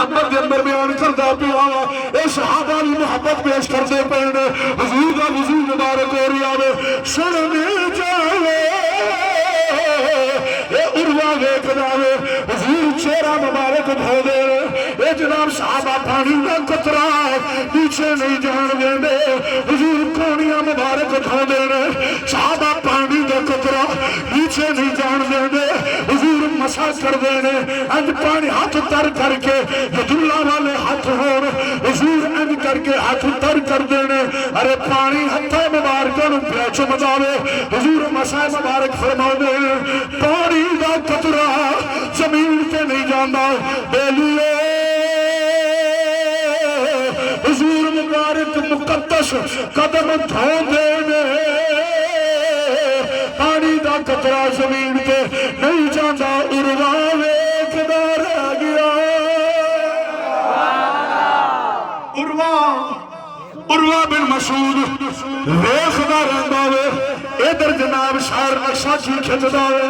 محبت دے اندر بیان کردا پیا اے صحابہ دی محبت پیش کردے پے حضور دا وضو مبارک ہو رہا ہے سن جاوے اے عروہ ویکھ جاوے حضور چہرہ مبارک دھو دے اے جناب صحابہ پانی دا قطرہ پیچھے نہیں جان دے حضور کونیاں مبارک دھو دے صحابہ پانی دا قطرہ پیچھے نہیں جان دے حضور مسا کر دے انج پانی ہاتھ تر کر کے یداللہ والے ہاتھ ہون حضور انج کر کے ہاتھ تر کر دینے ارے پانی ہتھا مبارکوں پیچھے مداوے حضور مسا مبارک فرما دے پانی دا قطرہ زمین سے نہیں جانا بے لیے حضور مبارک مقدس قدم دھو دینے پانی دا قطرہ زمین کے نہیں جانا عروہ ویکھدا رہ گیا عروہ بن مسعود ویکھدا رہندا وے ادھر جناب شاعر نقشہ کی کھچدا وے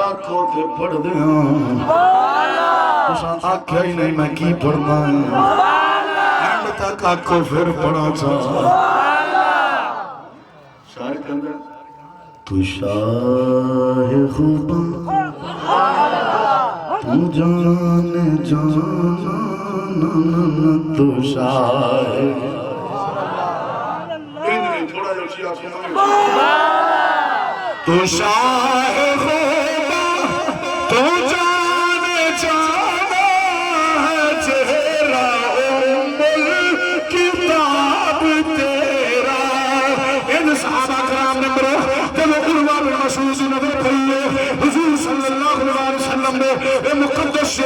آنکھوں کے پڑھ دیاں تساں آکھیا ہی نہیں میں کی پڑھنا اینڈ تک آنکھوں پھر پڑھا چاہا شاعر کہندے تو شاہ خوباں تو جان جانا تو شاہ تو شاہ خوباں تو جان جانا ہے چہرہ کتاب تیرا ان صحابہ کرام نے برو جب عروہ بن مسعود نظر پڑھئے حضور صلی اللہ علیہ وسلم نے مقدس